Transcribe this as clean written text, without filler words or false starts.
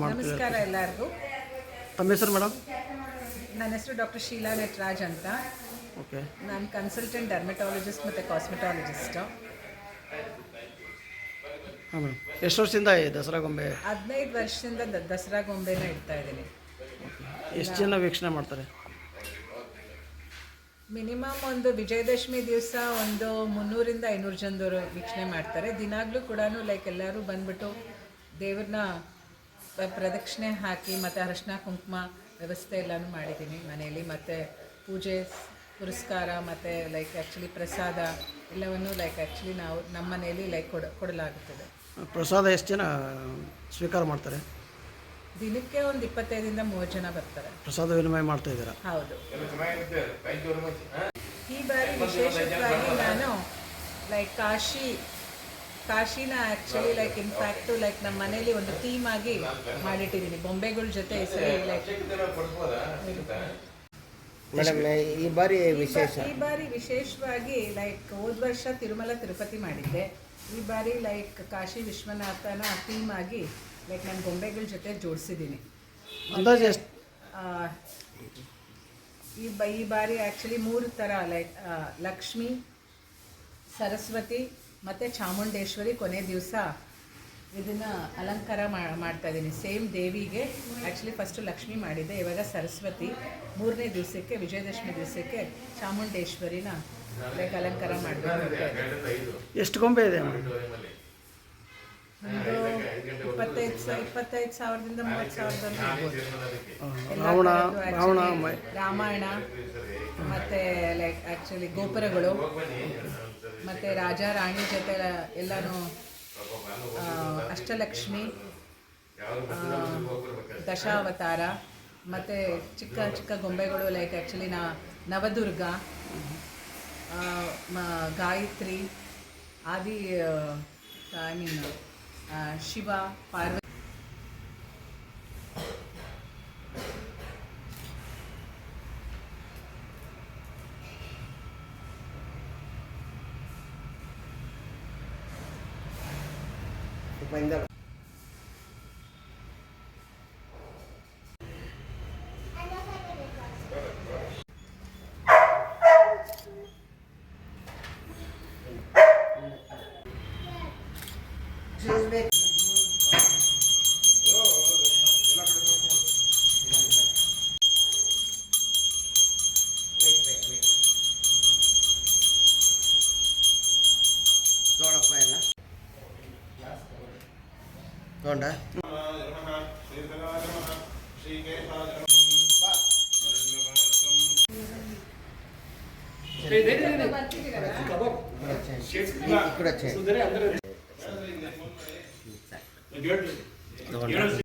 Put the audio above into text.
ನಮಸ್ಕಾರ ಎಲ್ಲರಿಗೂ. ತಮ್ಮ ಹೆಸರು ಮೇಡಮ್? ನನ್ನ ಹೆಸರು ಡಾಕ್ಟರ್ ಶೀಲಾ ನಟರಾಜ್ ಅಂತ. ಓಕೆ. ನಾನು ಕನ್ಸಲ್ಟೆಂಟ್ ಡರ್ಮೆಟಾಲಜಿಸ್ಟ್ ಮತ್ತು ಕಾಸ್ಮೆಟಾಲಜಿಸ್ಟು. ಹಾಂ ಮೇಡಮ್. ಎಷ್ಟು ವರ್ಷದಿಂದ ದಸರಾ ಗೊಂಬೆ? 15 ವರ್ಷದಿಂದ ದಸರಾ ಗೊಂಬೆನ ಇಡ್ತಾ ಇದ್ದೀನಿ. ಎಷ್ಟು ಜನ ವೀಕ್ಷಣೆ ಮಾಡ್ತಾರೆ? ಮಿನಿಮಮ್ ಒಂದು ವಿಜಯದಶಮಿ ದಿವಸ ಒಂದು 300ರಿಂದ 500 ಜನದವರು ವೀಕ್ಷಣೆ ಮಾಡ್ತಾರೆ. ದಿನಾಗಲೂ ಕೂಡ ಎಲ್ಲರೂ ಬಂದ್ಬಿಟ್ಟು ದೇವ್ರನ್ನ ಪ್ರದಕ್ಷಿಣೆ ಹಾಕಿ ಮತ್ತು ಅರಶಿನ ಕುಂಕುಮ ವ್ಯವಸ್ಥೆ ಎಲ್ಲನೂ ಮಾಡಿದ್ದೀನಿ ಮನೆಯಲ್ಲಿ. ಮತ್ತು ಪೂಜೆ ಪುರಸ್ಕಾರ ಮತ್ತು ಆ್ಯಕ್ಚುಲಿ ಪ್ರಸಾದ ಎಲ್ಲವನ್ನು ಆ್ಯಕ್ಚುಲಿ ನಾವು ನಮ್ಮ ಮನೆಯಲ್ಲಿ ಕೊಡಲಾಗುತ್ತದೆ. ಪ್ರಸಾದ ಎಷ್ಟು ಜನ ಸ್ವೀಕಾರ ಮಾಡ್ತಾರೆ? ದಿನಕ್ಕೆ ಒಂದು 25ರಿಂದ 30 ಜನ ಬರ್ತಾರೆ. ಪ್ರಸಾದ ವಿನಿಮಯ ಮಾಡ್ತಾ ಇದ್ದೀರಾ? ಹೌದು. ಈ ಬಾರಿ ವಿಶೇಷವಾಗಿ ನಾನು ಕಾಶಿನ ಆ್ಯಕ್ಚುಲಿ ಇನ್ಫ್ಯಾಕ್ಟು ನಮ್ಮ ಮನೇಲಿ ಒಂದು ಥೀಮ್ ಆಗಿ ಮಾಡಿಟ್ಟಿದ್ದೀನಿ ಬೊಂಬೆಗಳ ಜೊತೆ. ಮೇಡಮ್, ಈ ಬಾರಿ ವಿಶೇಷವಾಗಿ ಹೋದ ವರ್ಷ ತಿರುಮಲ ತಿರುಪತಿ ಮಾಡಿದ್ದೆ. ಈ ಬಾರಿ ಕಾಶಿ ವಿಶ್ವನಾಥನ ಥೀಮ್ ಆಗಿ ನಾನು ಗೊಂಬೆಗಳ ಜೊತೆ ಜೋಡಿಸಿದ್ದೀನಿ. ಅಂದಾಜು ಎಷ್ಟು? ಈ ಬಾರಿ ಆ್ಯಕ್ಚುಲಿ 3 ಥರ ಲಕ್ಷ್ಮಿ, ಸರಸ್ವತಿ ಮತ್ತು ಚಾಮುಂಡೇಶ್ವರಿ ಕೊನೆ ದಿವಸ ಇದನ್ನು ಅಲಂಕಾರ ಮಾಡ್ತಾ ಇದ್ದೀನಿ. ಸೇಮ್ ದೇವಿಗೆ ಆ್ಯಕ್ಚುಲಿ ಫಸ್ಟು ಲಕ್ಷ್ಮಿ ಮಾಡಿದ್ದೆ, ಇವಾಗ ಸರಸ್ವತಿ. 3ನೇ ದಿವಸಕ್ಕೆ ವಿಜಯದಶಮಿ ದಿವಸಕ್ಕೆ ಚಾಮುಂಡೇಶ್ವರಿನ ಅಲಂಕಾರ ಮಾಡಬೇಕು. ಎಷ್ಟು ಗೊಂಬೆ ಇದೆ? ಒಂದು 25,000ದಿಂದ 30,000 ರಾಮಾಯಣ ಮತ್ತು ಆ್ಯಕ್ಚುಲಿ ಗೋಪುರಗಳು ಮತ್ತು ರಾಜ ರಾಣಿ ಜೊತೆ ಎಲ್ಲನೂ ಅಷ್ಟಲಕ್ಷ್ಮಿ, ದಶಾವತಾರ ಮತ್ತು ಚಿಕ್ಕ ಚಿಕ್ಕ ಗೊಂಬೆಗಳು ಆ್ಯಕ್ಚುಲಿ ನವದುರ್ಗ, ಗಾಯತ್ರಿ, ಆದಿ ಶಿವ, ಪಾರ್ವತಿ. ತಗೊಂಡ ಬರ್ತಿದ್ದೀರಲ್ಲ? ఇక్కడ